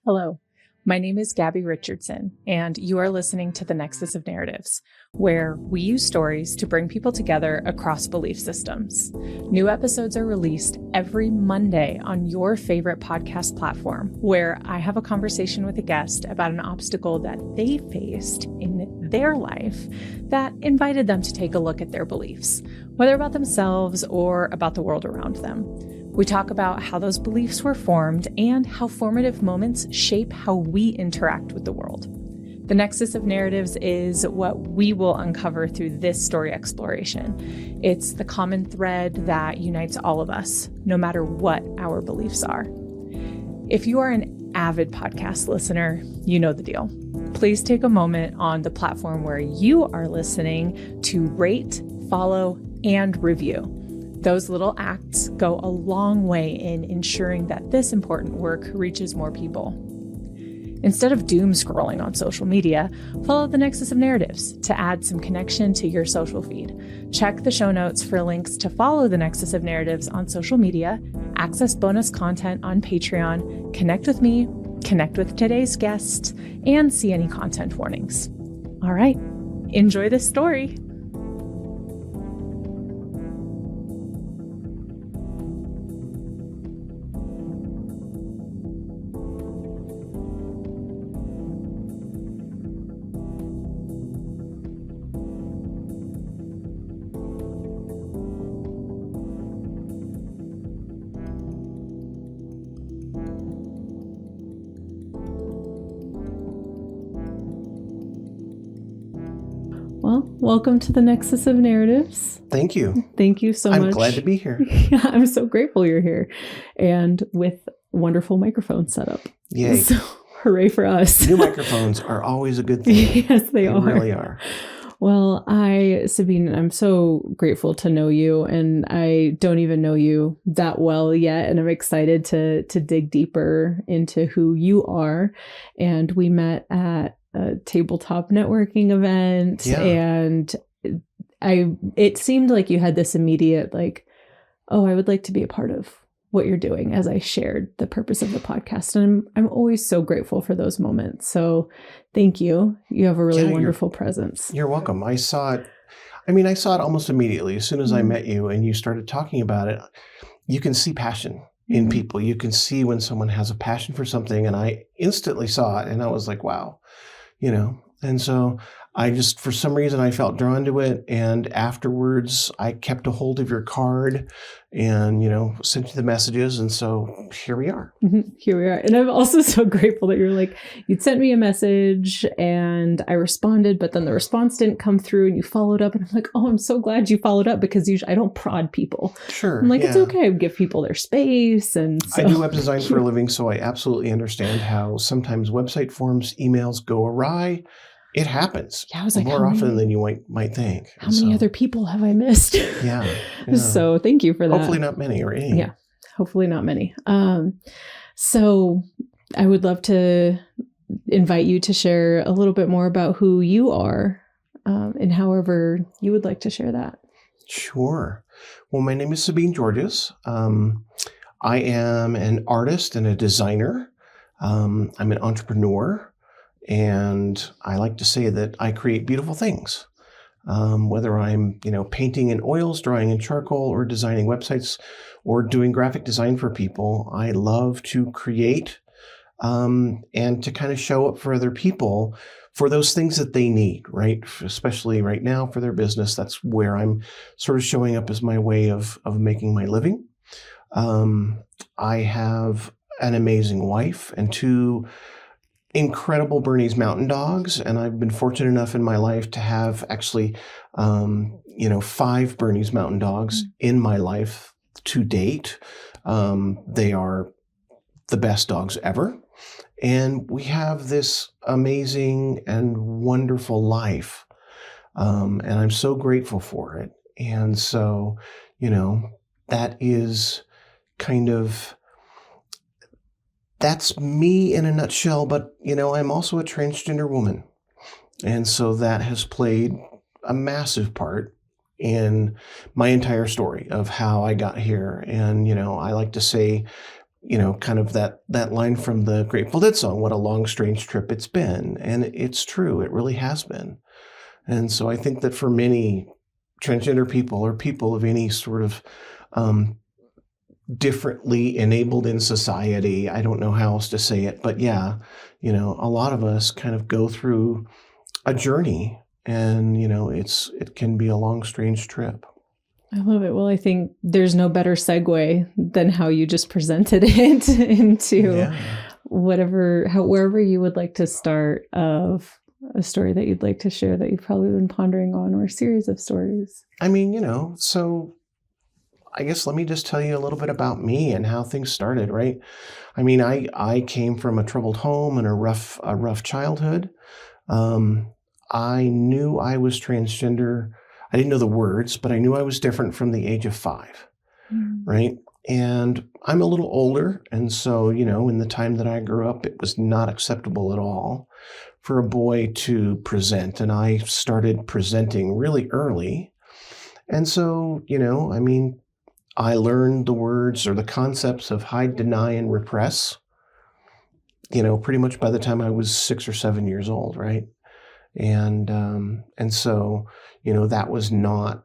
Hello, my name is Gabby Richardson, and you are listening to The Nexus of Narratives, where we use stories to bring people together across belief systems. New episodes are released every Monday on your favorite podcast platform, where I have a conversation with a guest about an obstacle that they faced in their life that invited them to take a look at their beliefs, whether about themselves or about the world around them. We talk about how those beliefs were formed and how formative moments shape how we interact with the world. The Nexus of Narratives is what we will uncover through this story exploration. It's the common thread that unites all of us, no matter what our beliefs are. If you are an avid podcast listener, you know the deal. Please take a moment on the platform where you are listening to rate, follow, and review. Those little acts go a long way in ensuring that this important work reaches more people. Instead of doom scrolling on social media, follow the Nexus of Narratives to add some connection to your social feed. Check the show notes for links to follow the Nexus of Narratives on social media, access bonus content on Patreon, connect with me, connect with today's guest, and see any content warnings. All right, enjoy this story. Well, welcome to the Nexus of Narratives. Thank you. Thank you so much. I'm glad to be here. Yeah, I'm so grateful you're here. And with wonderful microphone setup. Yay. So, hooray for us. New microphones are always a good thing. Yes, they are. Really are. Well, Sabene, I'm so grateful to know you, and I don't even know you that well yet, and I'm excited to dig deeper into who you are. And we met at a tabletop networking event, and it seemed like you had this immediate oh, I would like to be a part of what you're doing, as I shared the purpose of the podcast. And I'm always so grateful for those moments. So thank you. You have a really wonderful presence. You're welcome. I saw it almost immediately. As soon as I met you and you started talking about it, you can see passion in people. You can see when someone has a passion for something. And I instantly saw it and I was like, wow, and so I just, for some reason, I felt drawn to it. And afterwards, I kept a hold of your card and, sent you the messages. And so here we are. Here we are. And I'm also so grateful that you'd sent me a message and I responded, but then the response didn't come through and you followed up. And I'm like, oh, I'm so glad you followed up, because usually I don't prod people. Sure. I'm like, it's okay. I give people their space. And so, I do web design for a living, so I absolutely understand how sometimes website forms, emails go awry. It happens more often than you might think. How many other people have I missed? Yeah. So thank you for that. Hopefully not many, or any. Yeah, hopefully not many. So I would love to invite you to share a little bit more about who you are, and however you would like to share that. Sure. Well, my name is Sabene Georges. I am an artist and a designer. I'm an entrepreneur. And I like to say that I create beautiful things, whether I'm, painting in oils, drawing in charcoal, or designing websites, or doing graphic design for people. I love to create and to kind of show up for other people for those things that they need, right? Especially right now for their business. That's where I'm sort of showing up as my way of making my living. I have an amazing wife and two incredible Bernese Mountain Dogs. And I've been fortunate enough in my life to have actually, 5 Bernese Mountain Dogs in my life to date. They are the best dogs ever. And we have this amazing and wonderful life. And I'm so grateful for it. And so, that is kind of, that's me in a nutshell, but, I'm also a transgender woman. And so that has played a massive part in my entire story of how I got here. And, I like to say kind of that line from the Grateful Dead song, "What a long, strange trip it's been." And it's true. It really has been. And so I think that for many transgender people or people of any sort of differently enabled in society, I don't know how else to say it, but yeah, a lot of us kind of go through a journey, and, it can be a long, strange trip. I love it. Well, I think there's no better segue than how you just presented it into wherever you would like to start, of a story that you'd like to share that you've probably been pondering on, or a series of stories. I mean, so I guess let me just tell you a little bit about me and how things started, right? I mean, I came from a troubled home and a rough childhood. I knew I was transgender. I didn't know the words, but I knew I was different from the age of 5, right? And I'm a little older. And so, in the time that I grew up, it was not acceptable at all for a boy to present. And I started presenting really early. And so, I mean, I learned the words or the concepts of hide, deny, and repress, pretty much by the time I was 6 or 7 years old, right? And so, that was not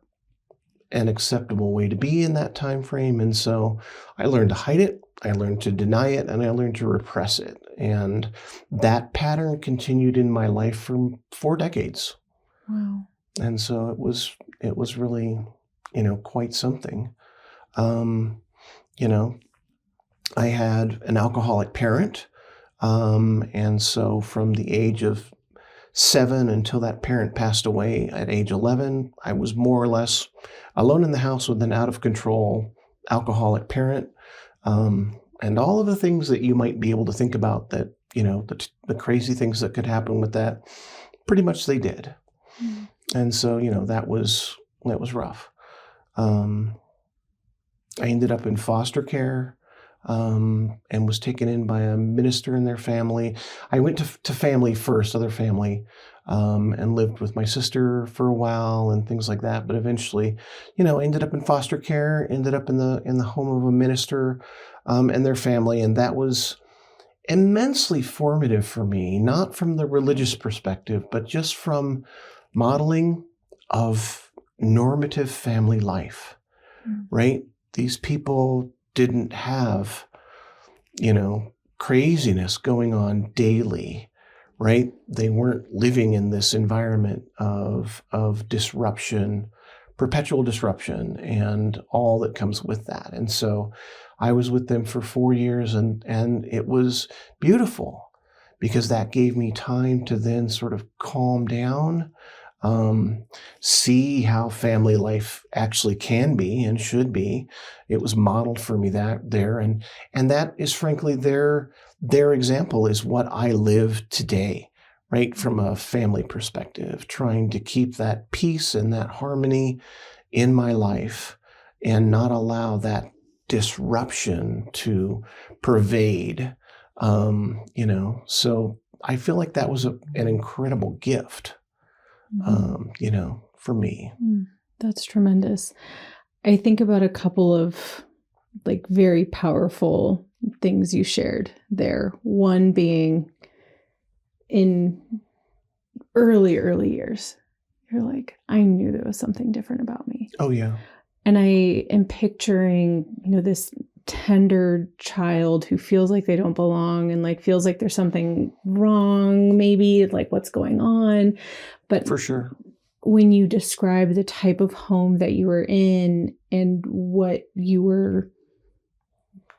an acceptable way to be in that time frame. And so I learned to hide it, I learned to deny it, and I learned to repress it. And that pattern continued in my life for 4 decades. Wow. And so it was really, quite something. I had an alcoholic parent. And so from the age of 7 until that parent passed away at age 11, I was more or less alone in the house with an out of control alcoholic parent. And all of the things that you might be able to think about that, the crazy things that could happen with that, pretty much they did. And so, that was rough. I ended up in foster care, and was taken in by a minister and their family. I went to family first, other family, and lived with my sister for a while and things like that. But eventually, ended up in foster care, ended up in the home of a minister, and their family. And that was immensely formative for me, not from the religious perspective, but just from modeling of normative family life, right? These people didn't have, craziness going on daily, right? They weren't living in this environment of disruption, perpetual disruption, and all that comes with that. And so I was with them for 4 years, and it was beautiful because that gave me time to then sort of calm down, see how family life actually can be and should be. It was modeled for me there. And that is frankly their example is what I live today, right? From a family perspective, trying to keep that peace and that harmony in my life and not allow that disruption to pervade, so I feel like that was an incredible gift. For me. That's tremendous. I think about a couple of very powerful things you shared there. One being in early years, you're like, I knew there was something different about me. Oh, yeah. And I am picturing, this tender child who feels like they don't belong and feels like there's something wrong, maybe what's going on. But for sure, when you describe the type of home that you were in and what you were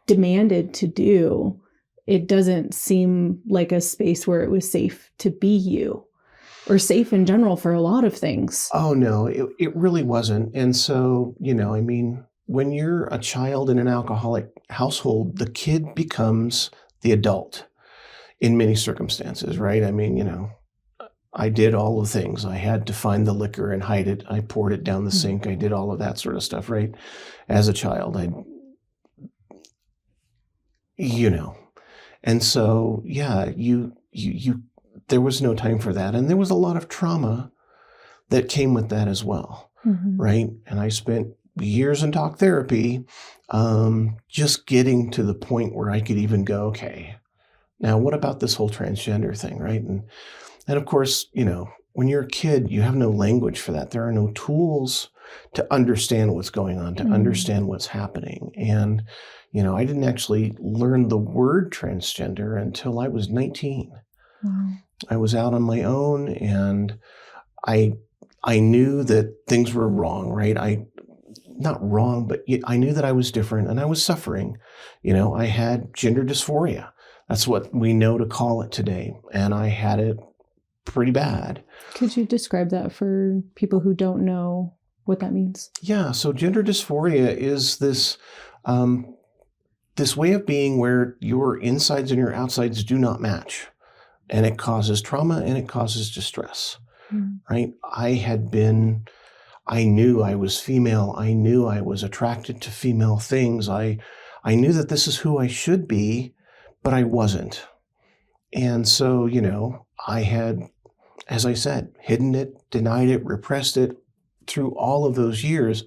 demanded to do, it doesn't seem like a space where it was safe to be you, or safe in general for a lot of things. Oh, no, it really wasn't. And so, I mean, when you're a child in an alcoholic household, the kid becomes the adult in many circumstances, right? I mean, I did all the things. I had to find the liquor and hide it. I poured it down the sink. I did all of that sort of stuff, right? As a child, and so, yeah, you, there was no time for that. And there was a lot of trauma that came with that as well, right? And I spent years in talk therapy, just getting to the point where I could even go, okay, now what about this whole transgender thing, right? And of course, when you're a kid, you have no language for that. There are no tools to understand what's going on, to understand what's happening. And, I didn't actually learn the word transgender until I was 19. Wow. I was out on my own, and I knew that things were wrong, right? Not wrong, but I knew that I was different and I was suffering. I had gender dysphoria. That's what we know to call it today. And I had it pretty bad. Could you describe that for people who don't know what that means? Yeah. So gender dysphoria is this way of being where your insides and your outsides do not match. And it causes trauma and it causes distress, right? I knew I was female. I knew I was attracted to female things. I knew that this is who I should be, but I wasn't. And so, I had, as I said, hidden it, denied it, repressed it through all of those years,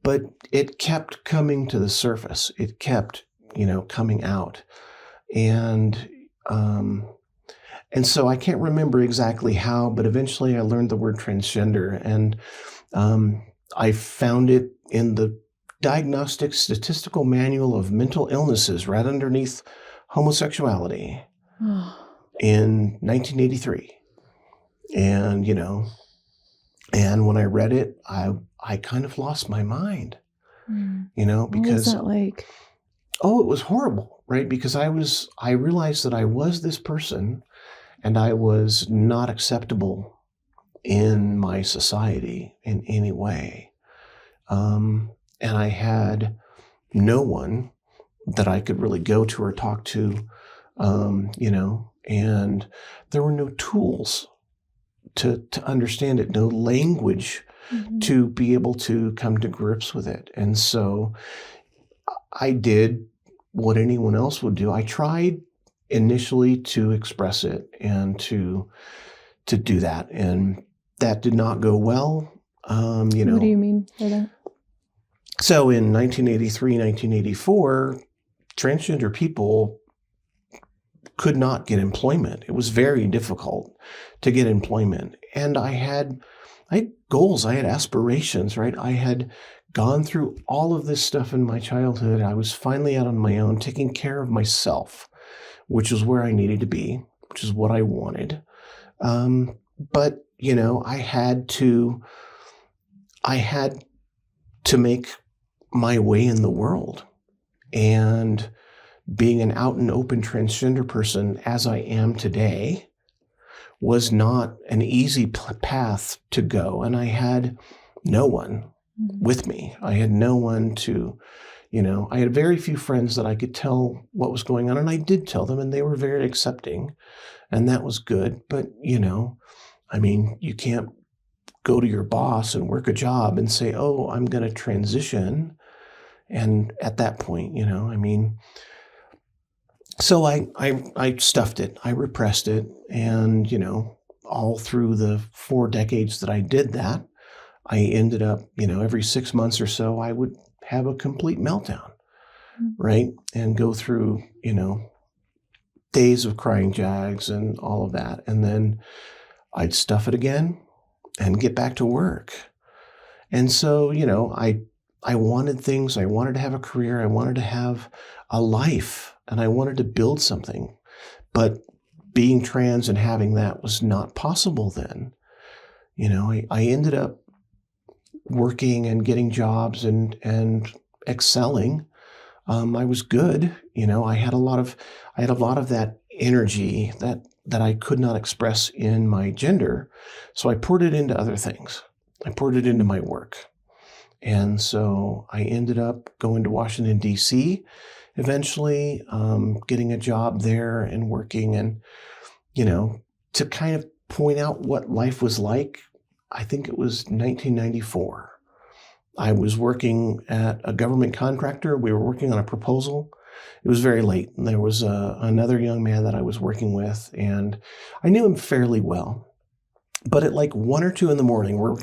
but it kept coming to the surface. It kept, coming out. And so I can't remember exactly how, but eventually I learned the word transgender, and I found it in the Diagnostic Statistical Manual of Mental Illnesses right underneath homosexuality in 1983. And, and when I read it, I kind of lost my mind, because... What was that like? Oh, it was horrible, right? Because I realized that I was this person and I was not acceptable in my society in any way. And I had no one that I could really go to or talk to, and there were no tools to understand it, no language to be able to come to grips with it. And so I did what anyone else would do. I tried initially to express it and to do that, and that did not go well. What do you mean by that? So in 1983, 1984, transgender people could not get employment. It was very difficult to get employment. And I had goals, I had aspirations, right? I had gone through all of this stuff in my childhood. I was finally out on my own, taking care of myself, which is where I needed to be, which is what I wanted. But, I had to make my way in the world. And being an out and open transgender person, as I am today, was not an easy path to go. And I had no one with me. I had no one to, I had very few friends that I could tell what was going on. And I did tell them, and they were very accepting. And that was good. But, you can't go to your boss and work a job and say, oh, I'm going to transition. And at that point, so I stuffed it. I repressed it. And, all through the 4 decades that I did that, I ended up, every 6 months or so, I would have a complete meltdown, right? And go through, days of crying jags and all of that. And then I'd stuff it again and get back to work. And so, I wanted things. I wanted to have a career. I wanted to have a life, and I wanted to build something. But being trans and having that was not possible then. I ended up working and getting jobs and excelling. I was good. I had a lot of that energy that I could not express in my gender. So I poured it into other things. I poured it into my work. And so I ended up going to Washington, D.C., eventually getting a job there and working. And, to kind of point out what life was like, I think it was 1994. I was working at a government contractor. We were working on a proposal. It was very late. And there was another young man that I was working with, and I knew him fairly well. But at like 1 or 2 in the morning, we're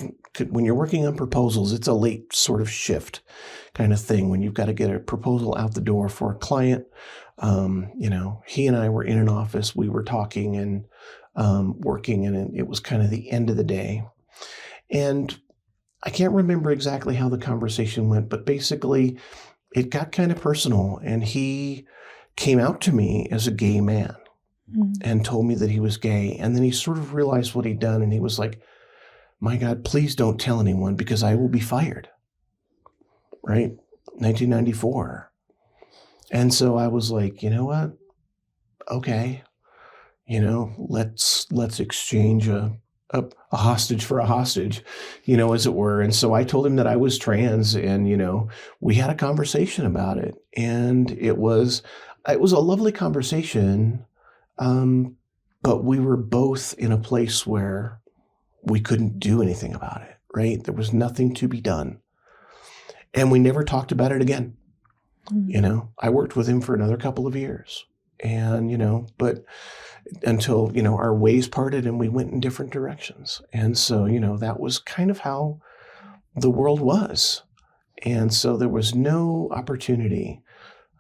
when you're working on proposals, it's a late sort of shift kind of thing when you've got to get a proposal out the door for a client. He and I were in an office, we were talking and working, and it was kind of the end of the day. And I can't remember exactly how the conversation went, but basically it got kind of personal, and he came out to me as a gay man and told me that he was gay. And then he sort of realized what he'd done, and he was like, my God, please don't tell anyone because I will be fired. Right? 1994. And so I was like, you know what? Okay. Let's exchange a hostage for a hostage, as it were. And so I told him that I was trans, and, we had a conversation about it, and it was a lovely conversation. But we were both in a place where we couldn't do anything about it, right? There was nothing to be done. And we never talked about it again. I worked with him for another couple of years, and, but until, our ways parted and we went in different directions. And so, that was kind of how the world was. And so there was no opportunity.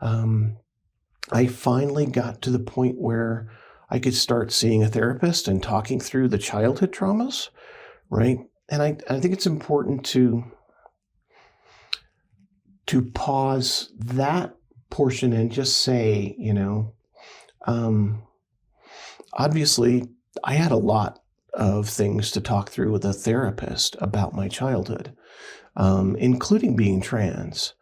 I finally got to the point where I could start seeing a therapist and talking through the childhood traumas, right? And I think it's important to pause that portion and just say, obviously I had a lot of things to talk through with a therapist about my childhood, including being trans.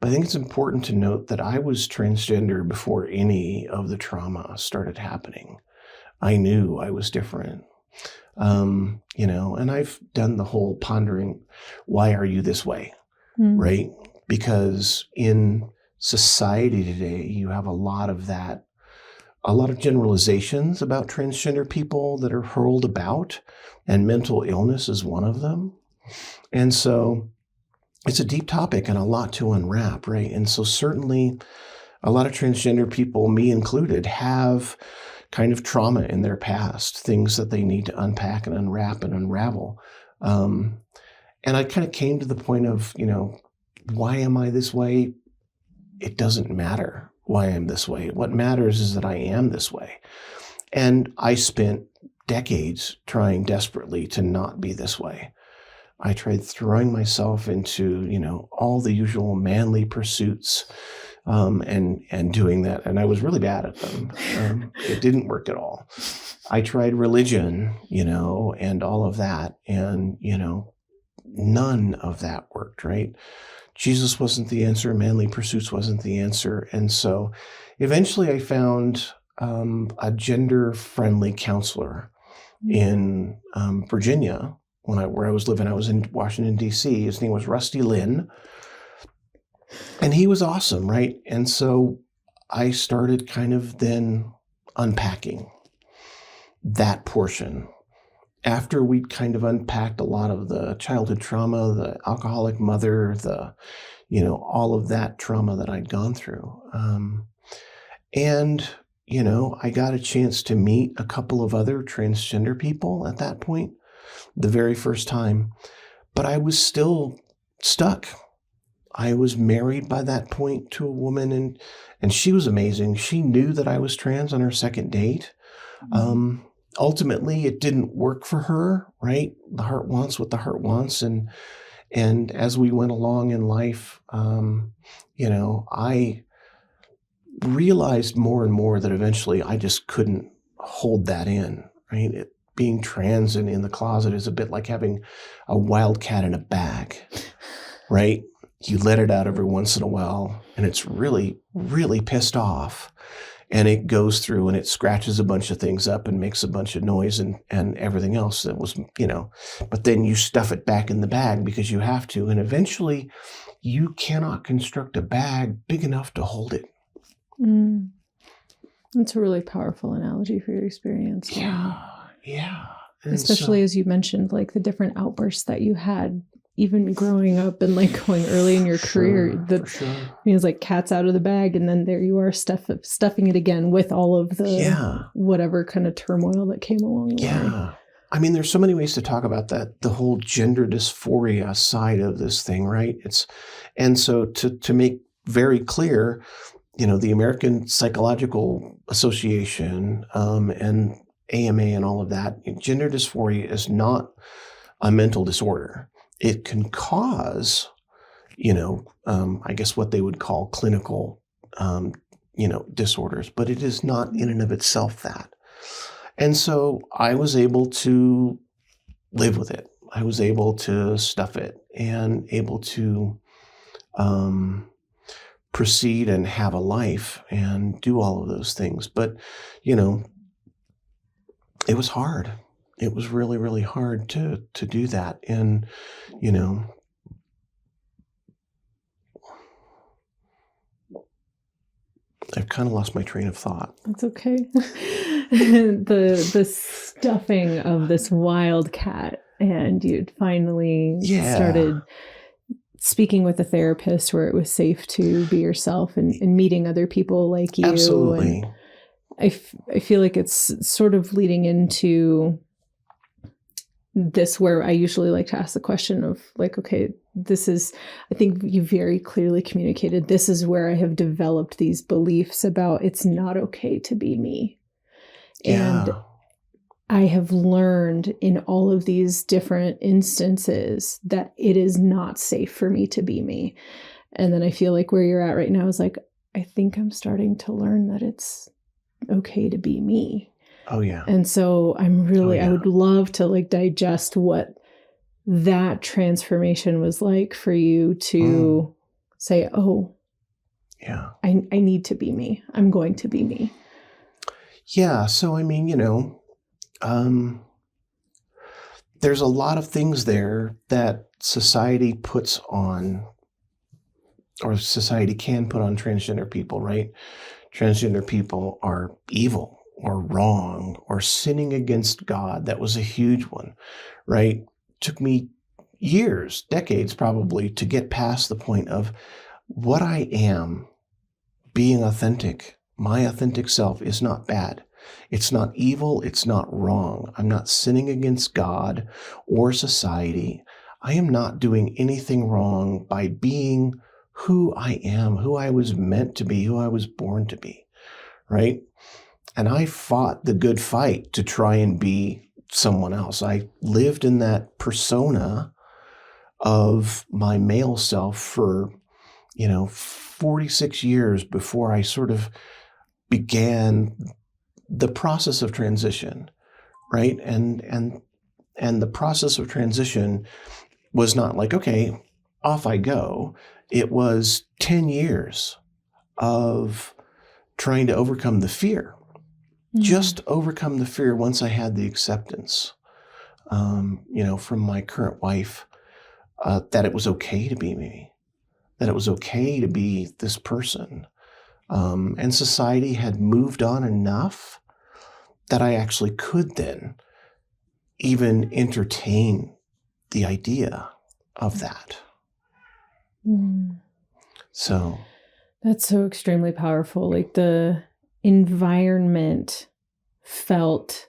But I think it's important to note that I was transgender before any of the trauma started happening. I knew I was different, and I've done the whole pondering, why are you this way, right? Because in society today, you have a lot of generalizations about transgender people that are hurled about, and mental illness is one of them. And so it's a deep topic and a lot to unwrap, right? And so certainly a lot of transgender people, me included, have kind of trauma in their past, things that they need to unpack and unwrap and unravel. And I kind of came to the point of, why am I this way? It doesn't matter why I'm this way. What matters is that I am this way. And I spent decades trying desperately to not be this way. I tried throwing myself into, all the usual manly pursuits, and doing that. And I was really bad at them. It didn't work at all. I tried religion, and all of that. And, none of that worked, right? Jesus wasn't the answer. Manly pursuits wasn't the answer. And so eventually I found a gender-friendly counselor in Virginia. Where I was living, I was in Washington, D.C. His name was Rusty Lynn. And he was awesome, right? And so I started kind of then unpacking that portion. After we'd kind of unpacked a lot of the childhood trauma, the alcoholic mother, all of that trauma that I'd gone through. I got a chance to meet a couple of other transgender people at that point, the very first time, but I was still stuck. I was married by that point to a woman, and she was amazing. She knew that I was trans on her second date. Ultimately, it didn't work for her, right? The heart wants what the heart wants. And as we went along in life, I realized more and more that eventually I just couldn't hold that in, right? Being trans and in the closet is a bit like having a wild cat in a bag, right? You let it out every once in a while, and it's really, really pissed off. And it goes through and it scratches a bunch of things up and makes a bunch of noise and everything else that was, but then you stuff it back in the bag because you have to. And eventually you cannot construct a bag big enough to hold it. That's a really powerful analogy for your experience. Yeah. Especially as you mentioned, like the different outbursts that you had, even growing up and like going early in your career. It's like cat's out of the bag, and then there you are stuffing it again with all of the whatever kind of turmoil that came along the way. I mean, there's so many ways to talk about that, the whole gender dysphoria side of this thing, right? And so to make very clear, the American Psychological Association and AMA and all of that, gender dysphoria is not a mental disorder. It can cause, I guess what they would call clinical, disorders, but it is not in and of itself that. And so I was able to live with it. I was able to stuff it and able to proceed and have a life and do all of those things. But, it was hard. It was really, really hard to do that. And, I've kind of lost my train of thought. That's okay. the stuffing of this wildcat, and you'd finally started speaking with a therapist where it was safe to be yourself and meeting other people like you. Absolutely. And I feel like it's sort of leading into this where I usually like to ask the question of like, okay, I think you very clearly communicated, this is where I have developed these beliefs about it's not okay to be me. Yeah. And I have learned in all of these different instances that it is not safe for me to be me. And then I feel like where you're at right now is like, I think I'm starting to learn that it's okay to be me. Oh, yeah. And so I would love to like digest what that transformation was like for you to say, oh, yeah, I need to be me. I'm going to be me. Yeah. So, I mean, there's a lot of things there that society puts on, or society can put on transgender people, right? Transgender people are evil or wrong or sinning against God. That was a huge one, right? Took me years, decades probably, to get past the point of what I am, being authentic. My authentic self is not bad. It's not evil. It's not wrong. I'm not sinning against God or society. I am not doing anything wrong by being who I am, who I was meant to be, who I was born to be, right? And I fought the good fight to try and be someone else. I lived in that persona of my male self for, 46 years before I sort of began the process of transition, right? And the process of transition was not like, okay, off I go. It was 10 years of trying to overcome the fear. Just overcome the fear once I had the acceptance, from my current wife, that it was okay to be me, that it was okay to be this person. And society had moved on enough that I actually could then even entertain the idea of that. So that's so extremely powerful. Like the environment felt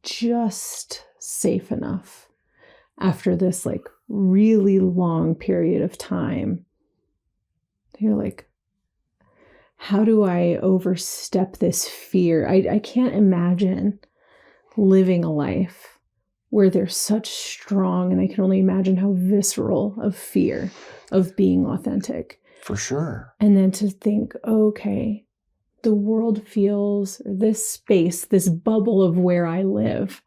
just safe enough after this like really long period of time. You're like, how do I overstep this fear? I can't imagine living a life where there's such strong, and I can only imagine how visceral of fear of being authentic. For sure. And then to think, okay, the world feels, or this space, this bubble of where I live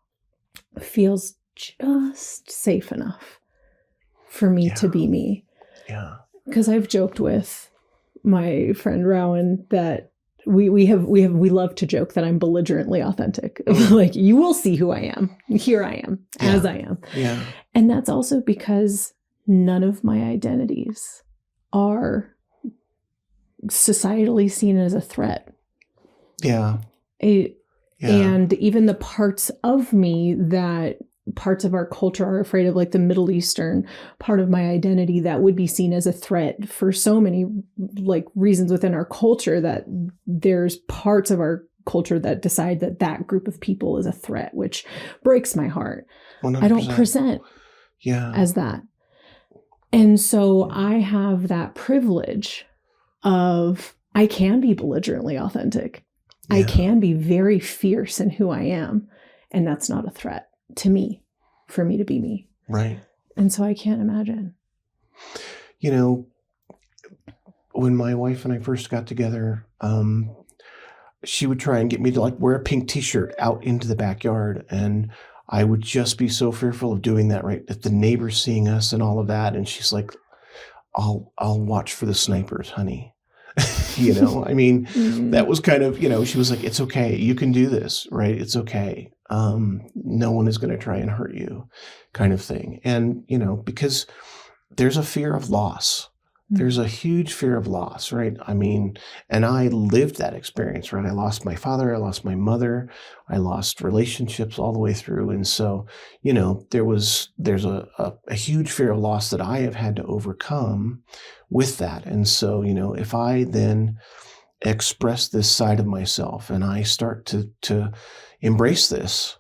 feels just safe enough for me to be me. Yeah. Because I've joked with my friend Rowan that we love to joke that I'm belligerently authentic. Like, you will see who I am. Here I am, as I am. Yeah. And that's also because none of my identities are societally seen as a threat. Yeah. And even the parts of me that parts of our culture are afraid of, like the Middle Eastern part of my identity that would be seen as a threat for so many like reasons within our culture, that there's parts of our culture that decide that that group of people is a threat, which breaks my heart. 100%. I don't present as that. And so I have that privilege of, I can be belligerently authentic. I can be very fierce in who I am. And that's not a threat to me, for me to be me. Right. And so I can't imagine. You know, when my wife and I first got together, she would try and get me to like wear a pink t-shirt out into the backyard. And I would just be so fearful of doing that, right? That the neighbors seeing us and all of that. And she's like, I'll watch for the snipers, honey. You know, I mean, that was kind of, you know, she was like, it's okay. You can do this, right? It's okay. No one is going to try and hurt you, kind of thing. And, you know, because there's a fear of loss. There's a huge fear of loss, right? I mean, and I lived that experience, right? I lost my father, I lost my mother, I lost relationships all the way through. And so, you know, there's a huge fear of loss that I have had to overcome with that. And so, you know, if I then express this side of myself and I start to embrace this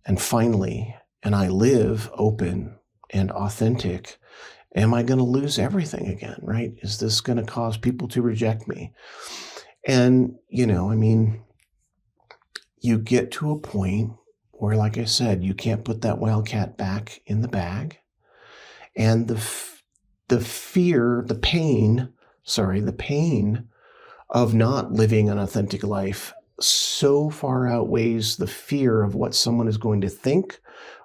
and finally, and I live open and authentic, am I going to lose everything again, right? Is this going to cause people to reject me? And, you know, I mean, you get to a point where, like I said, you can't put that wildcat back in the bag. And the pain of not living an authentic life so far outweighs the fear of what someone is going to think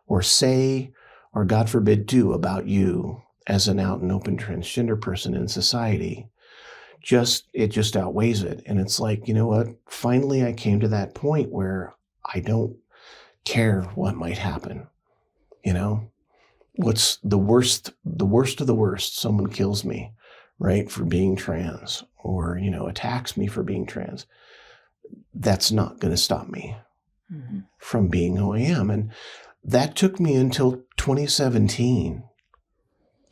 or say, or God forbid, do about you as an out and open transgender person in society. It just outweighs it. And it's like, you know what? Finally, I came to that point where I don't care what might happen. You know, what's the worst of the worst? Someone kills me, right, for being trans, or, you know, attacks me for being trans. That's not going to stop me from being who I am. And that took me until 2017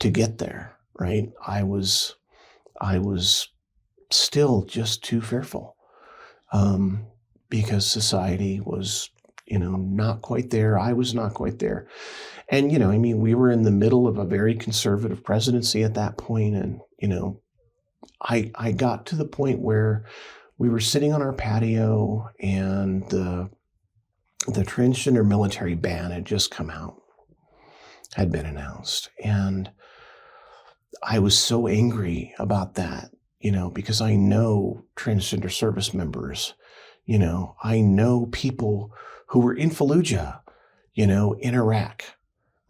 to get there, right? I was still just too fearful because society was, you know, not quite there. I was not quite there. And, you know, I mean, we were in the middle of a very conservative presidency at that point. And, you know, I got to the point where we were sitting on our patio and the transgender military ban had just come out, had been announced. And I was so angry about that, you know, because I know transgender service members, you know, I know people who were in Fallujah, you know, in Iraq,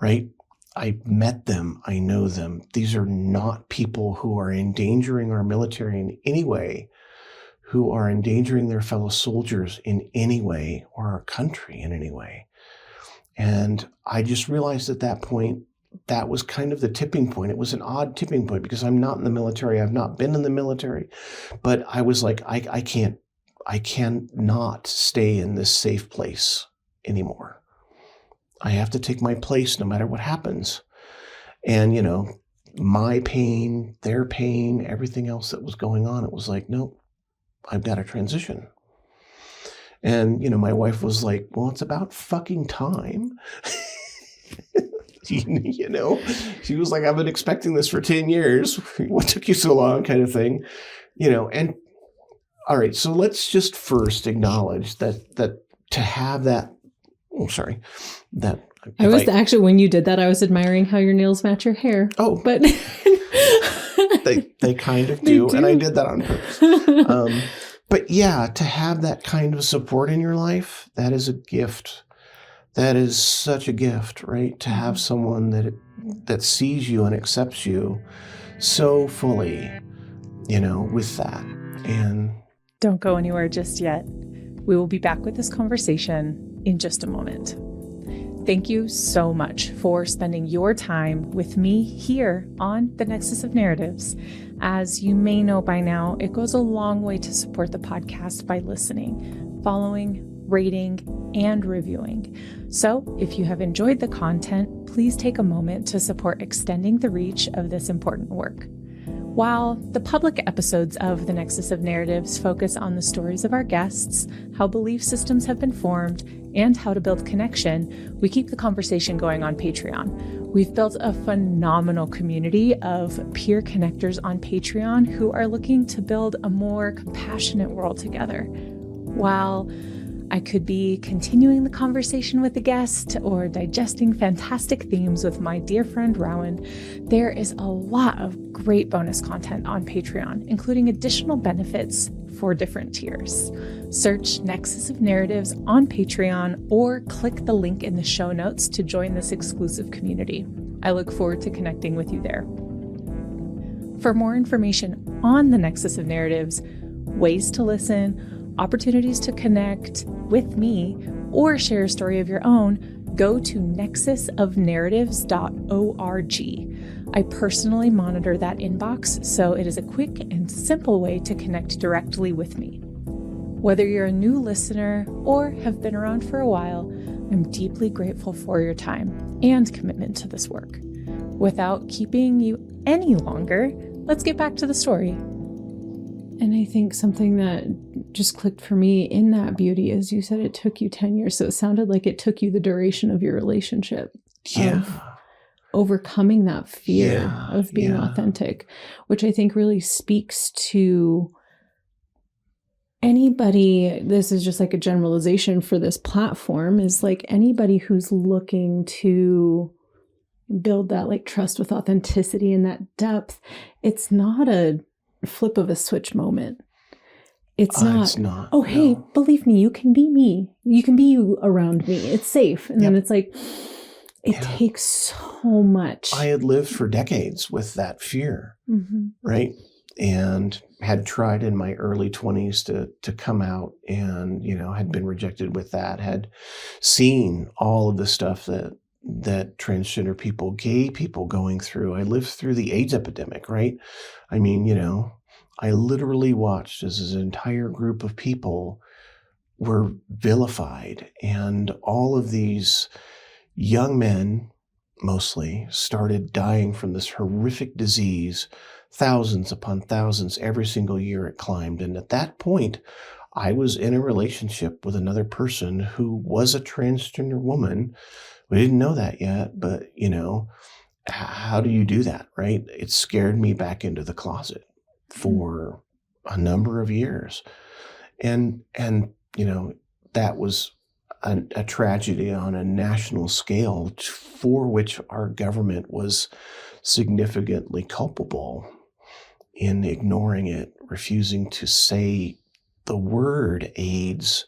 right? I met them. I know them. These are not people who are endangering our military in any way, who are endangering their fellow soldiers in any way, or our country in any way. And I just realized at that point, that was kind of the tipping point. It was an odd tipping point because I'm not in the military. I've not been in the military, but I was like, I cannot stay in this safe place anymore. I have to take my place no matter what happens. And, you know, my pain, their pain, everything else that was going on, it was like, nope, I've got to transition. And, you know, my wife was like, well, it's about fucking time. You know, she was like, I've been expecting this for 10 years. What took you so long, kind of thing, you know? And all right, so let's just first acknowledge that to have that, actually, when you did that, I was admiring how your nails match your hair. Oh, but they kind of do. And I did that on purpose. But yeah, to have that kind of support in your life, that is a gift. That is such a gift, right? To have someone that sees you and accepts you so fully, you know, with that. And don't go anywhere just yet. We will be back with this conversation in just a moment. Thank you so much for spending your time with me here on The Nexus of Narratives. As you may know by now, it goes a long way to support the podcast by listening, following, rating, and reviewing. So if you have enjoyed the content, please take a moment to support extending the reach of this important work. While the public episodes of the Nexus of Narratives focus on the stories of our guests, how belief systems have been formed, and how to build connection, we keep the conversation going on Patreon. We've built a phenomenal community of peer connectors on Patreon who are looking to build a more compassionate world together. While I could be continuing the conversation with the guest or digesting fantastic themes with my dear friend Rowan, there is a lot of great bonus content on Patreon, including additional benefits for different tiers. Search Nexus of Narratives on Patreon or click the link in the show notes to join this exclusive community. I look forward to connecting with you there. For more information on the Nexus of Narratives, ways to listen, opportunities to connect with me, or share a story of your own, go to nexusofnarratives.org. I personally monitor that inbox, so it is a quick and simple way to connect directly with me. Whether you're a new listener or have been around for a while, I'm deeply grateful for your time and commitment to this work. Without keeping you any longer, let's get back to the story. And I think something that just clicked for me in that beauty is you said it took you 10 years. So it sounded like it took you the duration of your relationship. Of overcoming that fear of being authentic, which I think really speaks to anybody. This is just like a generalization for this platform, is like anybody who's looking to build that like trust with authenticity and that depth. It's not a flip of a switch moment. It's not. Oh, hey, believe me, you can be me. You can be you around me. It's safe. And then it's like, it takes so much. I had lived for decades with that fear, right? And had tried in my early 20s to come out and, had been rejected with that, had seen all of the stuff that transgender people, gay people going through. I lived through the AIDS epidemic, right? I mean, I literally watched as an entire group of people were vilified, and all of these young men mostly started dying from this horrific disease, thousands upon thousands every single year it climbed. And at that point, I was in a relationship with another person who was a transgender woman. We didn't know that yet, but, how do you do that, right? It scared me back into the closet for a number of years. And that was a tragedy on a national scale for which our government was significantly culpable in ignoring it, refusing to say the word AIDS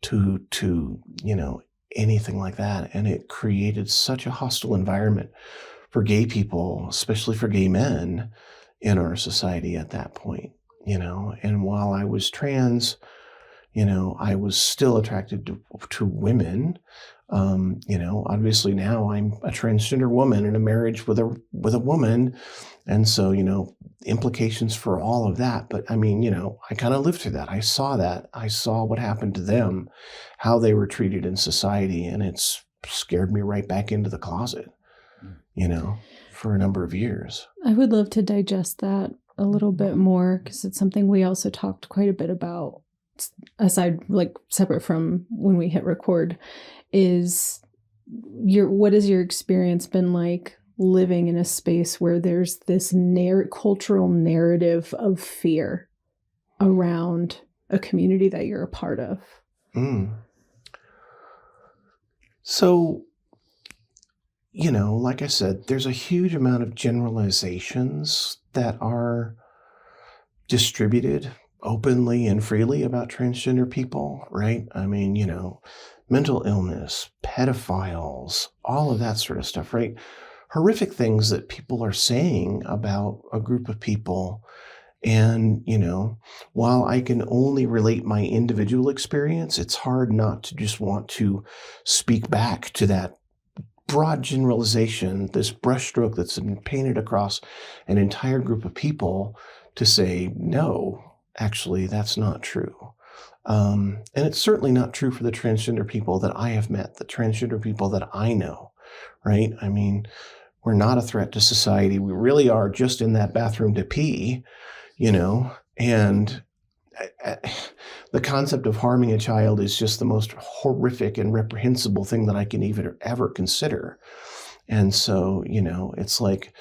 to anything like that. And it created such a hostile environment for gay people, especially for gay men in our society at that point, and while I was trans, I was still attracted to women. Obviously now I'm a transgender woman in a marriage with a woman. And so, implications for all of that. But I mean, I kind of lived through that. I saw that. I saw what happened to them, how they were treated in society. And it's scared me right back into the closet, for a number of years. I would love to digest that a little bit more, because it's something we also talked quite a bit about, aside, like separate from when we hit record, is what has your experience been like living in a space where there's this cultural narrative of fear around a community that you're a part of? So, like I said, there's a huge amount of generalizations that are distributed openly and freely about transgender people, right? I mean, mental illness, pedophiles, all of that sort of stuff, right? Horrific things that people are saying about a group of people. And, while I can only relate my individual experience, it's hard not to just want to speak back to that broad generalization, this brushstroke that's been painted across an entire group of people, to say, no, actually, that's not true. And it's certainly not true for the transgender people that I have met, the transgender people that I know, right? I mean, We're not a threat to society. We really are just in that bathroom to pee, and the concept of harming a child is just the most horrific and reprehensible thing that I can even ever consider. And so, it's like,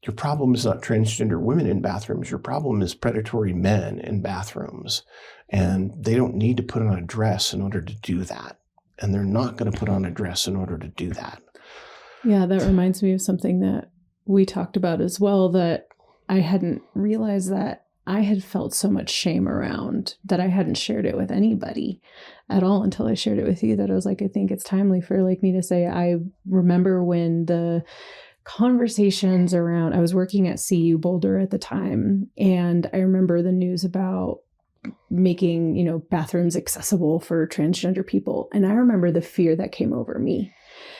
your problem is not transgender women in bathrooms. Your problem is predatory men in bathrooms. And they don't need to put on a dress in order to do that. And they're not going to put on a dress in order to do that. Yeah, that reminds me of something that we talked about as well, that I hadn't realized that I had felt so much shame around, that I hadn't shared it with anybody at all until I shared it with you, that I was like, I think it's timely for me to say, I remember when the conversations around, I was working at CU Boulder at the time, and I remember the news about making, bathrooms accessible for transgender people. And I remember the fear that came over me.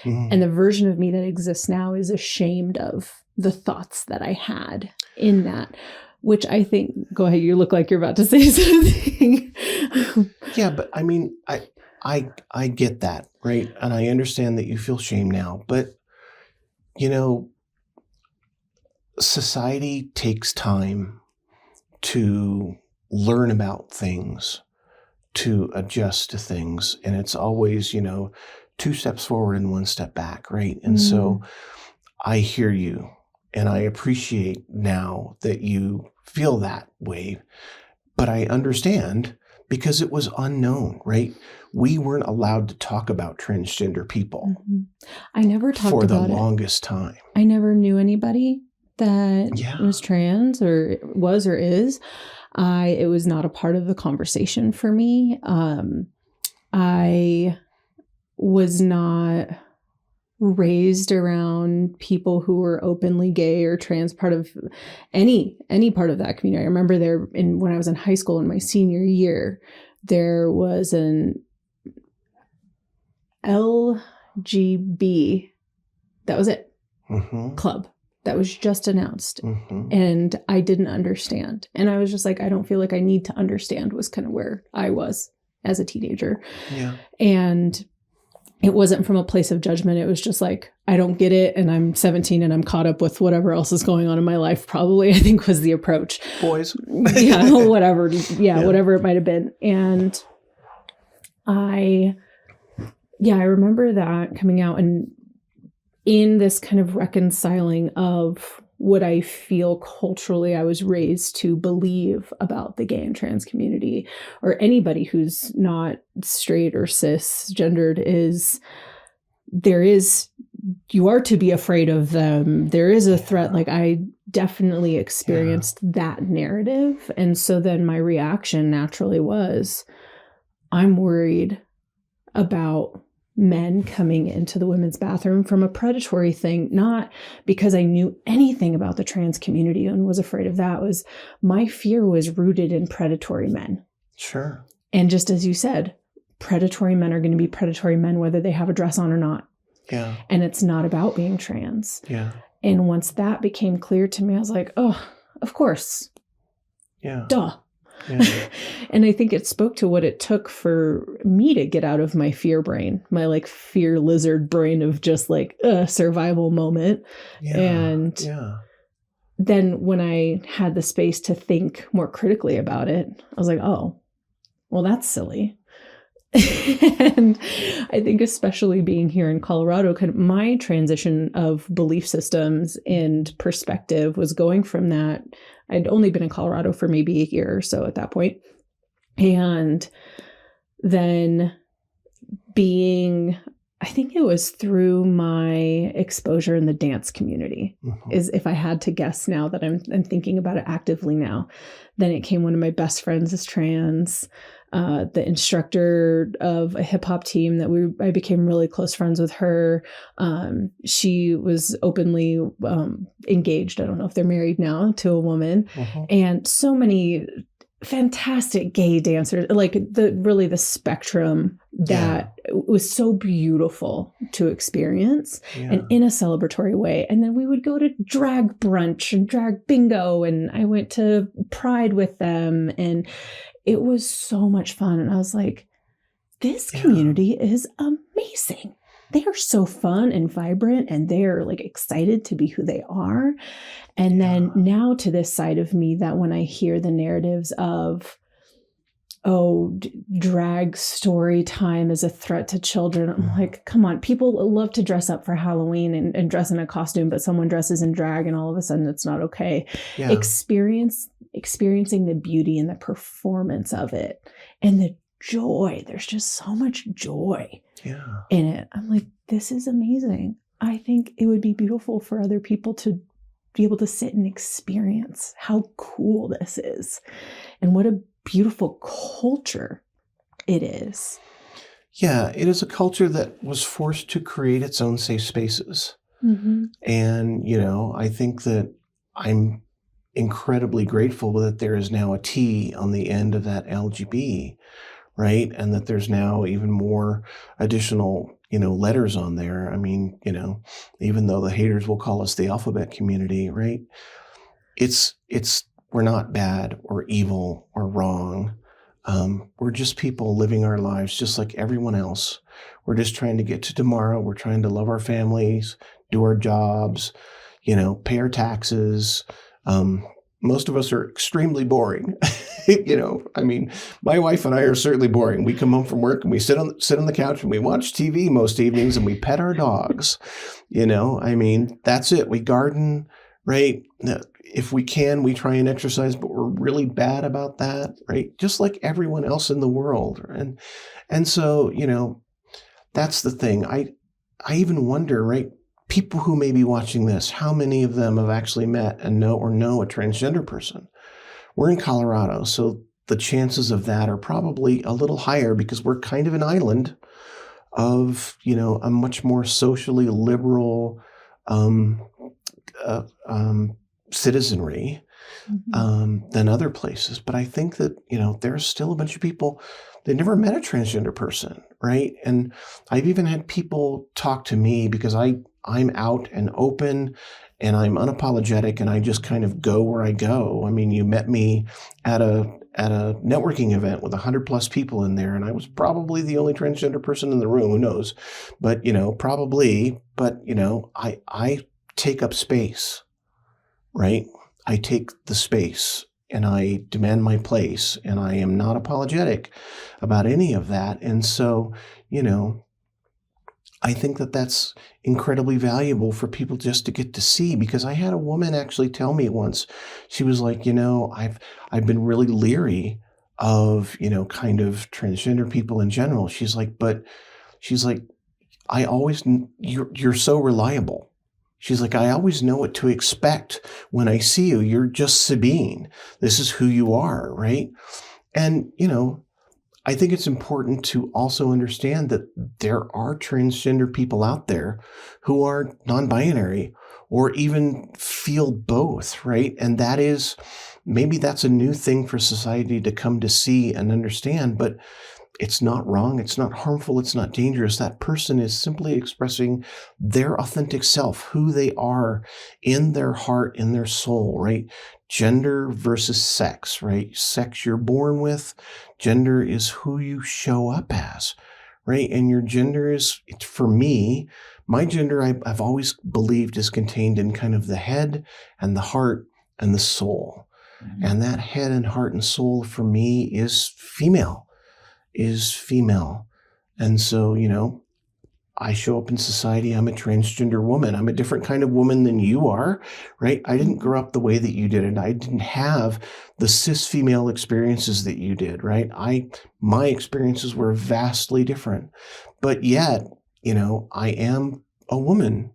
And the version of me that exists now is ashamed of the thoughts that I had in that, which I think, go ahead, you look like you're about to say something. Yeah, but I mean, I get that, right? And I understand that you feel shame now, but society takes time to learn about things, to adjust to things. And it's always, 2 steps forward and 1 step back, right? And so I hear you, and I appreciate now that you feel that way, but I understand because it was unknown, right? We weren't allowed to talk about transgender people. I never talked for about the it. longest time. I never knew anybody that was trans or was or is. It was not a part of the conversation for me. I was not raised around people who were openly gay or trans, part of any part of that community. I remember when I was in high school in my senior year, there was an LGB, that was it, club that was just announced. And I didn't understand. And I was just like, I don't feel like I need to understand, was kind of where I was as a teenager. Yeah. And it wasn't from a place of judgment. It was just like, I don't get it. And I'm 17 and I'm caught up with whatever else is going on in my life, probably, I think was the approach. Boys. Yeah, whatever. Yeah, whatever it might have been. And I remember that coming out, and in this kind of reconciling of what I feel culturally I was raised to believe about the gay and trans community, or anybody who's not straight or cisgendered, you are to be afraid of them. There is a threat. Like, I definitely experienced that narrative. And so then my reaction naturally was, I'm worried about men coming into the women's bathroom from a predatory thing, not because I knew anything about the trans community and was afraid of that. Was my fear was rooted in predatory men. Sure. And just as you said, predatory men are going to be predatory men, whether they have a dress on or not. Yeah. And it's not about being trans. Yeah. And once that became clear to me, I was like, oh, of course. Yeah. Duh. Yeah. And I think it spoke to what it took for me to get out of my fear brain, my fear lizard brain of just a survival moment. Yeah. And then when I had the space to think more critically about it, I was like, oh, well, that's silly. And I think especially being here in Colorado, my transition of belief systems and perspective was going from that. I'd only been in Colorado for maybe a year or so at that point. And then I think it was through my exposure in the dance community, is if I had to guess now that I'm thinking about it actively now. Then it came one of my best friends is trans. The instructor of a hip hop team I became really close friends with her. She was openly engaged. I don't know if they're married now, to a woman. And so many fantastic gay dancers, the spectrum that was so beautiful to experience and in a celebratory way. And then we would go to drag brunch and drag bingo, and I went to Pride with them, and it was so much fun. And I was like, this community is amazing. they are so fun and vibrant, and they're like excited to be who they are. And then now to this side of me, that when I hear the narratives of, drag story time is a threat to children. I'm like, come on, people love to dress up for Halloween and dress in a costume, but someone dresses in drag and all of a sudden it's not okay. Yeah. Experiencing the beauty and the performance of it and the joy. There's just so much joy in it. I'm like, this is amazing. I think it would be beautiful for other people to be able to sit and experience how cool this is and what a beautiful culture it is. Yeah, it is a culture that was forced to create its own safe spaces. Mm-hmm. And, I think that I'm incredibly grateful that there is now a T on the end of that LGB, right? And that there's now even more additional, letters on there. I mean, even though the haters will call us the alphabet community, right? We're not bad or evil or wrong. We're just people living our lives just like everyone else. We're just trying to get to tomorrow. We're trying to love our families, do our jobs, pay our taxes. Most of us are extremely boring. I mean, my wife and I are certainly boring. We come home from work and we sit on the couch and we watch TV most evenings and we pet our dogs. I mean, that's it. We garden, right? If we can, we try and exercise, but we're really bad about that, right? Just like everyone else in the world. And so, that's the thing. I even wonder, right? People who may be watching this, how many of them have actually met and know a transgender person? We're in Colorado, so the chances of that are probably a little higher because we're kind of an island of, a much more socially liberal citizenry than other places. But I think that, there's still a bunch of people that never met a transgender person, right? And I've even had people talk to me because I'm out and open and I'm unapologetic and I just kind of go where I go. I mean, you met me at a networking event with 100+ people in there, and I was probably the only transgender person in the room. Who knows? But, probably, but, I take up space, right? I take the space and I demand my place, and I am not apologetic about any of that. And so, I think that that's incredibly valuable for people just to get to see, because I had a woman actually tell me once, she was like, I've been really leery of, kind of transgender people in general. She's like, you're so reliable. She's like, I always know what to expect when I see you. You're just Sabene. This is who you are, right? And, I think it's important to also understand that there are transgender people out there who are non-binary or even feel both, right? And maybe that's a new thing for society to come to see and understand, but it's not wrong. It's not harmful. It's not dangerous. That person is simply expressing their authentic self, who they are in their heart, in their soul, right? Gender versus sex, right? Sex you're born with. Gender is who you show up as, right? And your gender for me, my gender, I've always believed is contained in kind of the head and the heart and the soul. Mm-hmm. And that head and heart and soul for me is female. And so, I show up in society. I'm a transgender woman. I'm a different kind of woman than you are, right? I didn't grow up the way that you did, and I didn't have the cis female experiences that you did, right? My experiences were vastly different, but yet, I am a woman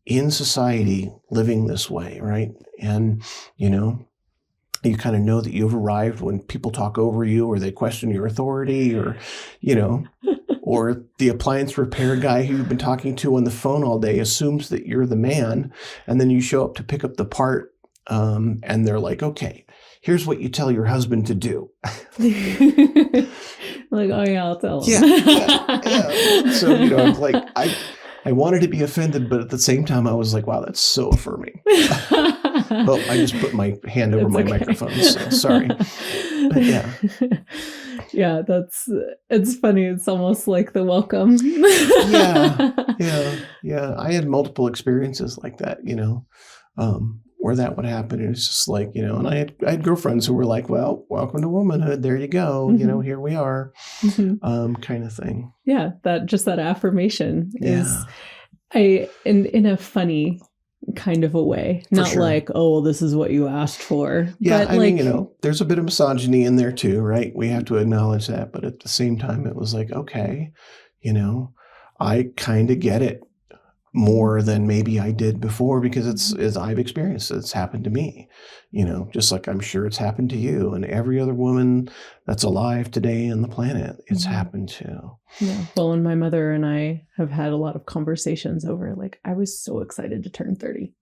in society living this way, right? And, you kind of know that you've arrived when people talk over you or they question your authority or, or the appliance repair guy who you've been talking to on the phone all day assumes that you're the man. And then you show up to pick up the part and they're like, okay, here's what you tell your husband to do. Like, oh yeah, I'll tell him. Yeah. So, it's like, I wanted to be offended, but at the same time, I was like, wow, that's so affirming. Well, I just put my hand over my microphone, so sorry. But yeah. Yeah, it's funny. It's almost like the welcome. Yeah. I had multiple experiences like that, where that would happen. And it's just like, and I had girlfriends who were like, well, welcome to womanhood. There you go. Here we are, kind of thing. Yeah. That affirmation is in a funny kind of a way, not like, oh, well, this is what you asked for. Yeah. But I mean, there's a bit of misogyny in there too, right? We have to acknowledge that. But at the same time, it was like, okay, I kind of get it more than maybe I did before, because it's I've experienced it. It's happened to me, just like I'm sure it's happened to you and every other woman that's alive today on the planet. It's happened to. Yeah. Well, and my mother and I have had a lot of conversations over, like, I was so excited to turn 30.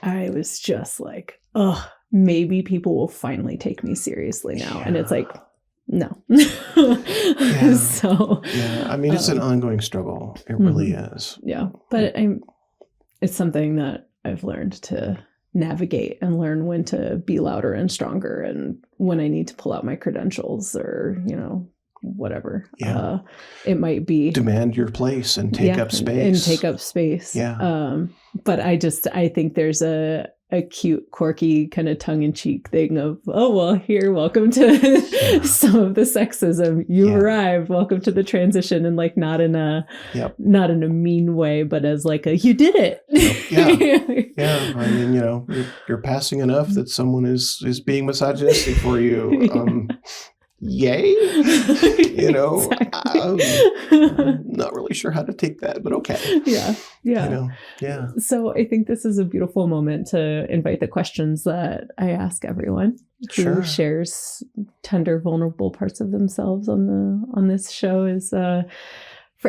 I was just like, oh, maybe people will finally take me seriously now. And it's like, no. So I mean, it's an ongoing struggle. It really is. Yeah. But it's something that I've learned to navigate and learn when to be louder and stronger, and when I need to pull out my credentials or, whatever. Yeah. It might be demand your place and take up space. And take up space. Yeah. But I think there's a cute, quirky kind of tongue-in-cheek thing of, oh, well, welcome to some of the sexism. You've arrived. Welcome to the transition. And like, not in a mean way, but as like you did it. Yeah. I mean, you're passing enough that someone is being misogynistic for you. Yay. Exactly. I'm not really sure how to take that, but okay. Yeah. So I think this is a beautiful moment to invite the questions that I ask everyone who shares tender, vulnerable parts of themselves on this show. Is for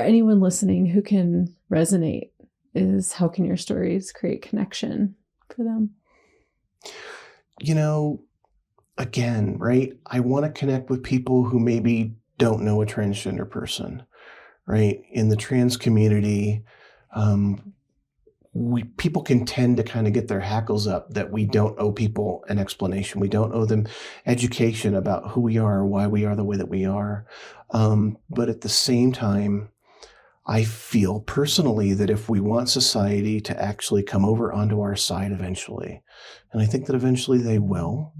anyone listening who can resonate, is how can your stories create connection for them? Again, right? I want to connect with people who maybe don't know a transgender person, right? In the trans community, people can tend to kind of get their hackles up that we don't owe people an explanation. We don't owe them education about who we are, why we are the way that we are. But at the same time, I feel personally that if we want society to actually come over onto our side eventually, and I think that eventually they will,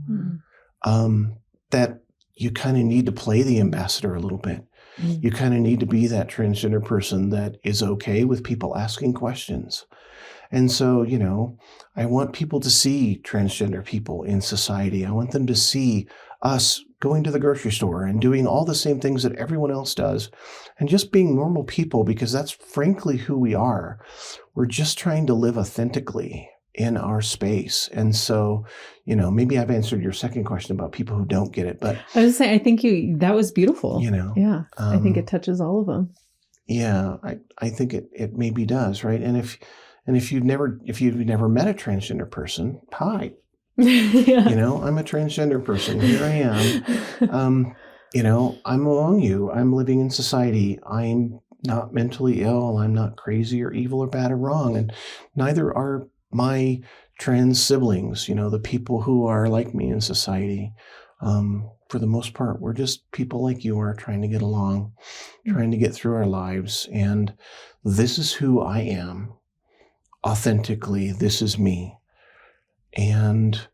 that you kind of need to play the ambassador a little bit. You kind of need to be that transgender person that is okay with people asking questions. And so, I want people to see transgender people in society. I want them to see us going to the grocery store and doing all the same things that everyone else does, and just being normal people, because that's frankly who we are. We're just trying to live authentically in our space. And so, maybe I've answered your second question about people who don't get it, but I was saying, I think that was beautiful. Yeah. I think it touches all of them. Yeah. I think it maybe does. Right. And if you've never met a transgender person, hi, I'm a transgender person. Here I am. I'm among you. I'm living in society. I'm not mentally ill. I'm not crazy or evil or bad or wrong. And neither are my trans siblings, the people who are like me in society. For the most part, we're just people like you are, trying to get along, trying to get through our lives. And this is who I am. Authentically, this is me. And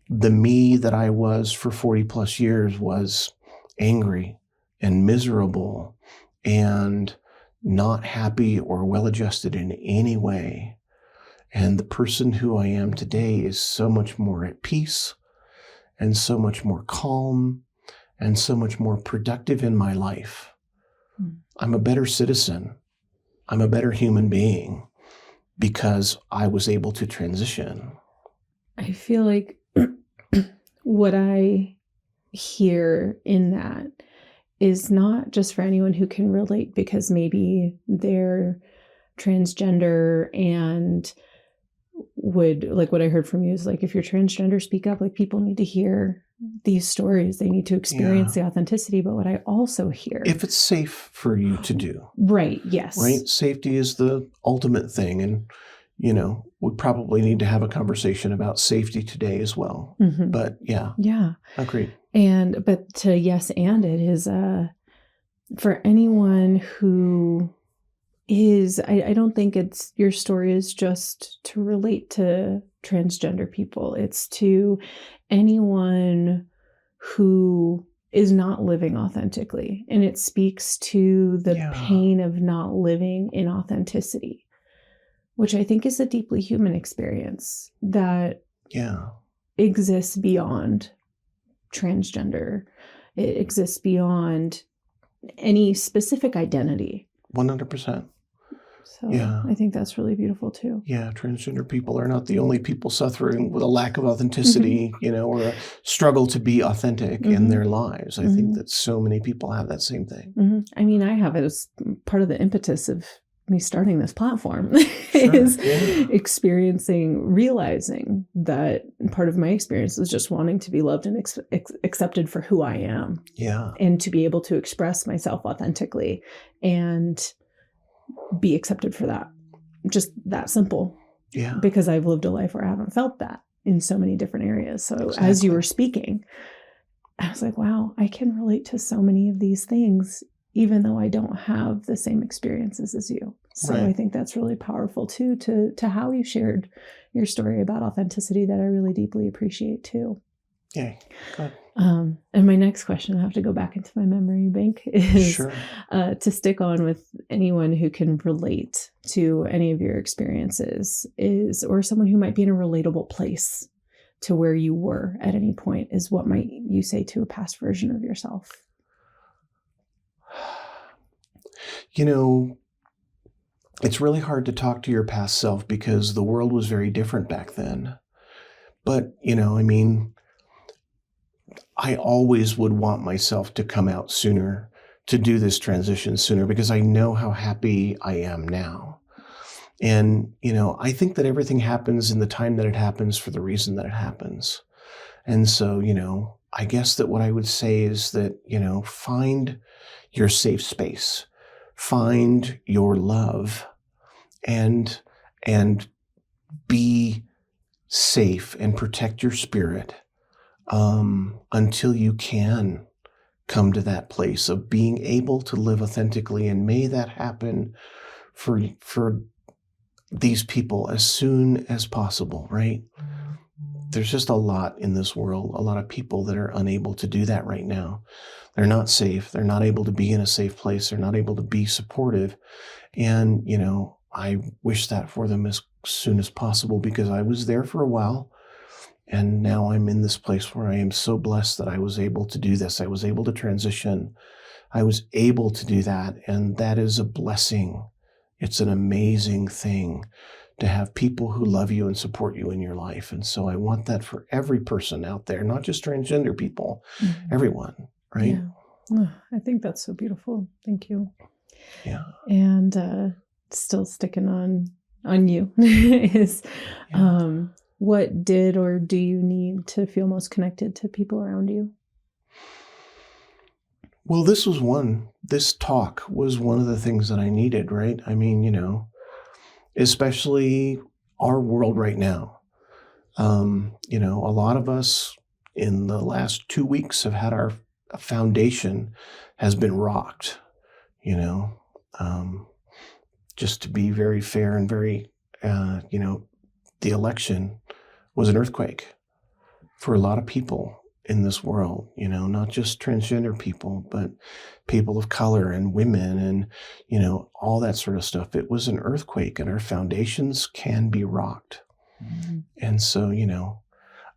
the me that I was for 40 plus years was angry and miserable and not happy or well-adjusted in any way. And the person who I am today is so much more at peace and so much more calm and so much more productive in my life. I'm a better citizen. I'm a better human being because I was able to transition. I feel like what I hear in that is not just for anyone who can relate, because maybe they're transgender and would, like, what I heard from you is like, if you're transgender, speak up. Like, people need to hear these stories. They need to experience the authenticity. But what I also hear, if it's safe for you to do. Right. Yes. Right. Safety is the ultimate thing. And, we probably need to have a conversation about safety today as well. But yeah. Yeah. Agreed. But to yes and it is for anyone who is, I don't think it's your story is just to relate to transgender people. It's to anyone who is not living authentically. And it speaks to the pain of not living in authenticity, which I think is a deeply human experience that exists beyond transgender. It exists beyond any specific identity. 100%. So I think that's really beautiful too. Yeah, transgender people are not the only people suffering with a lack of authenticity, or a struggle to be authentic in their lives. I think that so many people have that same thing. I mean, I have it as part of the impetus of me starting this platform is realizing that part of my experience is just wanting to be loved and accepted for who I am. Yeah. And to be able to express myself authentically and be accepted for that. Just that simple. Yeah. Because I've lived a life where I haven't felt that in so many different areas. So as you were speaking, I was like, wow, I can relate to so many of these things, even though I don't have the same experiences as you. So I think that's really powerful too, to how you shared your story about authenticity that I really deeply appreciate too. Yeah, good. And my next question, I have to go back into my memory bank, is to stick on with anyone who can relate to any of your experiences or someone who might be in a relatable place to where you were at any point, is what might you say to a past version of yourself? It's really hard to talk to your past self because the world was very different back then. But, I always would want myself to come out sooner, to do this transition sooner, because I know how happy I am now. And, I think that everything happens in the time that it happens for the reason that it happens. And so, I guess that what I would say is that, find your safe space, find your love, and be safe and protect your spirit until you can come to that place of being able to live authentically. And may that happen for these people as soon as possible, right? There's just a lot in this world, a lot of people that are unable to do that right now. They're not safe. They're not able to be in a safe place. They're not able to be supportive. And, I wish that for them as soon as possible, because I was there for a while. And now I'm in this place where I am so blessed that I was able to do this. I was able to transition. I was able to do that. And that is a blessing. It's an amazing thing to have people who love you and support you in your life. And so I want that for every person out there, not just transgender people, everyone, right? Yeah. Oh, I think that's so beautiful. Thank you. Yeah. And still sticking on you is what did or do you need to feel most connected to people around you? Well, this talk was one of the things that I needed, right? I mean, especially our world right now. A lot of us in the last 2 weeks have had our foundation has been rocked, just to be very fair and very, the election was an earthquake for a lot of people in this world, not just transgender people, but people of color and women and, all that sort of stuff. It was an earthquake, and our foundations can be rocked. Mm-hmm. And so,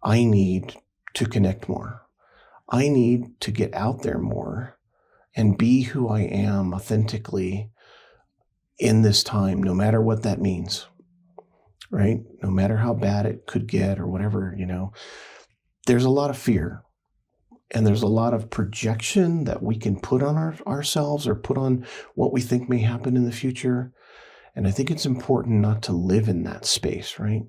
I need to connect more. I need to get out there more and be who I am authentically in this time, no matter what that means, right? No matter how bad it could get or whatever, there's a lot of fear and there's a lot of projection that we can put on ourselves or put on what we think may happen in the future. And I think it's important not to live in that space, right?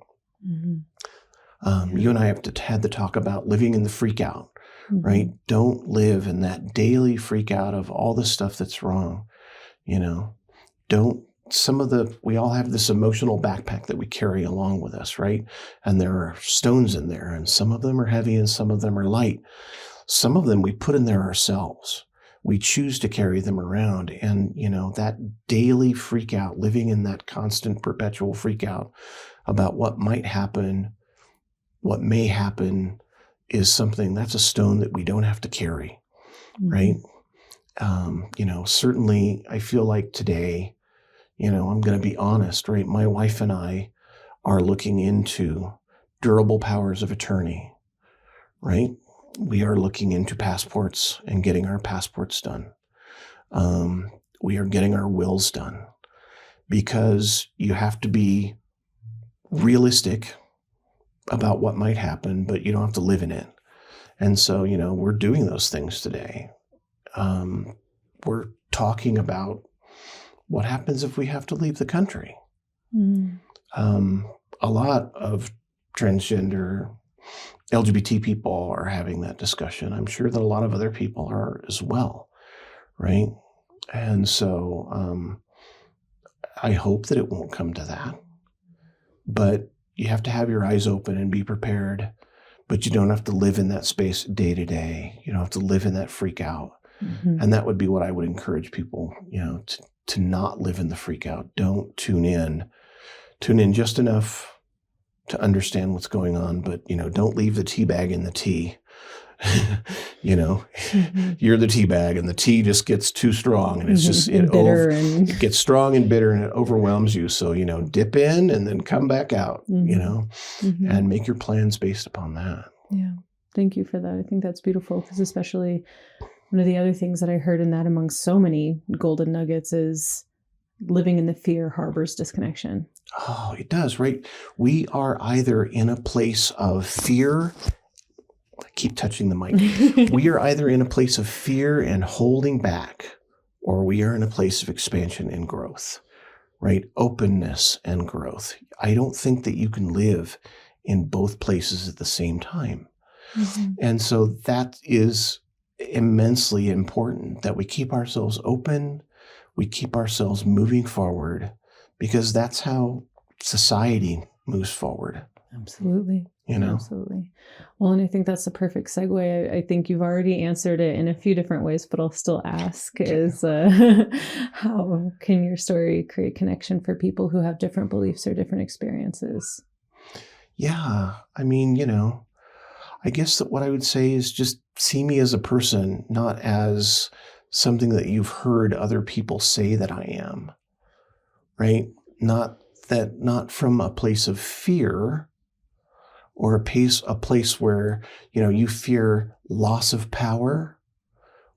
Mm-hmm. You and I had to talk about living in the freak out, right? Don't live in that daily freak out of all the stuff that's wrong, we all have this emotional backpack that we carry along with us, right? And there are stones in there, and some of them are heavy and some of them are light. Some of them we put in there ourselves. We choose to carry them around. And, that daily freak out, living in that constant perpetual freak out about what might happen, what may happen, is something that's a stone that we don't have to carry, right? Certainly I feel like today, I'm going to be honest, right? My wife and I are looking into durable powers of attorney, right? We are looking into passports and getting our passports done. We are getting our wills done, because you have to be realistic about what might happen, but you don't have to live in it. And so, we're doing those things today. We're talking about what happens if we have to leave the country. A lot of transgender LGBT people are having that discussion. I'm sure that a lot of other people are as well, right? And so I hope that it won't come to that. But you have to have your eyes open and be prepared. But you don't have to live in that space day to day. You don't have to live in that freak out. And that would be what I would encourage people, to not live in the freak out. Don't tune in. Tune in just enough to understand what's going on, but, don't leave the tea bag in the tea. You're the tea bag, and the tea just gets too strong, and it's just, it gets strong and bitter, and it overwhelms you. So, dip in and then come back out, and make your plans based upon that. Yeah. Thank you for that. I think that's beautiful, because especially one of the other things that I heard in that, among so many golden nuggets, is living in the fear harbors disconnection. Oh, it does, right? We are either in a place of fear. I keep touching the mic. We are either in a place of fear and holding back, or we are in a place of expansion and growth, right? Openness and growth. I don't think that you can live in both places at the same time. And so that is immensely important, that we keep ourselves open, we keep ourselves moving forward, because that's how society moves forward. Absolutely. Absolutely. Well, and I think that's the perfect segue. I think you've already answered it in a few different ways, but I'll still ask is how can your story create connection for people who have different beliefs or different experiences? Yeah. I mean, I guess that what I would say is just see me as a person, not as something that you've heard other people say that I am, right? Not from a place of fear, or a place where, you fear loss of power,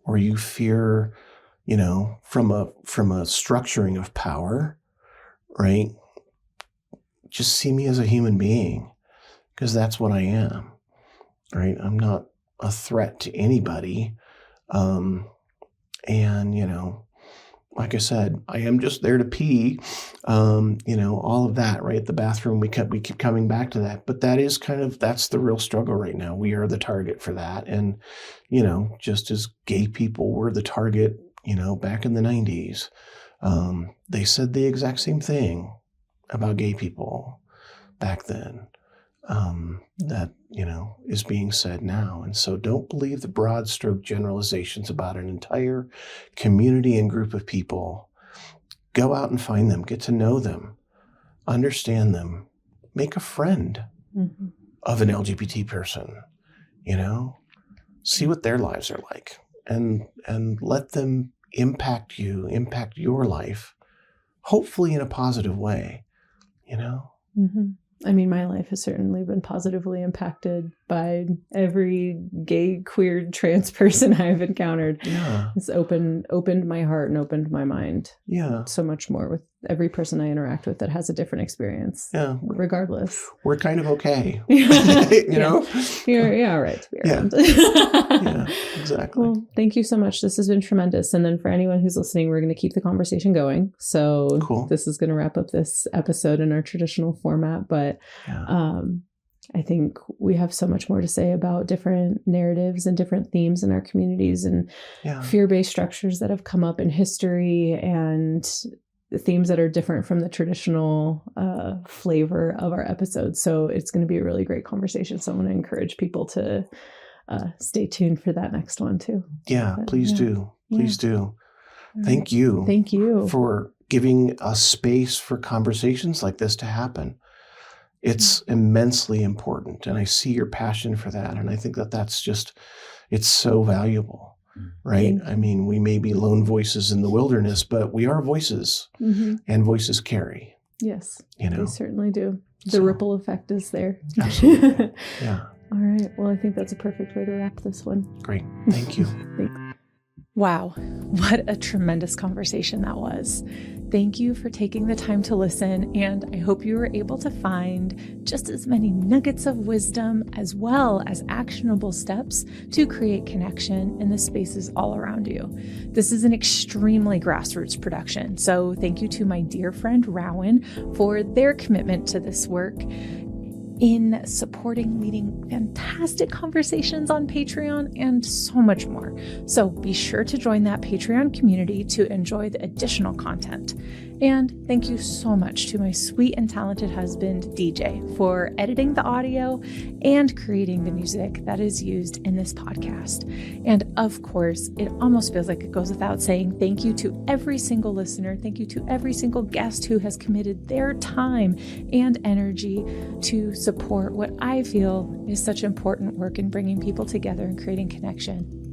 or you fear, from a structuring of power, right? Just see me as a human being, because that's what I am, right? I'm not a threat to anybody. And, like I said, I am just there to pee, all of that, right? The bathroom, we keep coming back to that, but that's the real struggle right now. We are the target for that. And, just as gay people were the target, back in the 90s, they said the exact same thing about gay people back then, that, is being said now. And so don't believe the broad stroke generalizations about an entire community and group of people. Go out and find them, get to know them, understand them, make a friend of an LGBT person, see what their lives are like, and let them impact your life, hopefully in a positive way, I mean, my life has certainly been positively impacted by every gay, queer, trans person I've encountered. Yeah. It's opened my heart and opened my mind. Yeah. So much more with every person I interact with that has a different experience. Yeah. Regardless. We're kind of okay. Yeah, all right to be around. Yeah, exactly. Well, thank you so much. This has been tremendous. And then for anyone who's listening, we're going to keep the conversation going. So cool. This is going to wrap up this episode in our traditional format. But I think we have so much more to say about different narratives and different themes in our communities, and fear-based structures that have come up in history, and themes that are different from the traditional flavor of our episodes. So it's going to be a really great conversation. So I want to encourage people to stay tuned for that next one too. Yeah, But, please yeah. do. Please do. All Thank you. Thank you. For giving us space for conversations like this to happen. It's immensely important. And I see your passion for that. And I think that that's just, it's so valuable, right? I mean, we may be lone voices in the wilderness, but we are voices, and voices carry. Yes, you know, they certainly do. The So- ripple effect is there. Absolutely. Yeah. All right. Well, I think that's a perfect way to wrap this one. Great. Thank you. Thanks. Wow, what a tremendous conversation that was. Thank you for taking the time to listen, and I hope you were able to find just as many nuggets of wisdom as well as actionable steps to create connection in the spaces all around you. This is an extremely grassroots production, so thank you to my dear friend Rowan for their commitment to this work in supporting leading fantastic conversations on Patreon and so much more. So be sure to join that Patreon community to enjoy the additional content. And thank you so much to my sweet and talented husband, DJ, for editing the audio and creating the music that is used in this podcast. And of course, it almost feels like it goes without saying thank you to every single listener. Thank you to every single guest who has committed their time and energy to support what I feel is such important work in bringing people together and creating connection.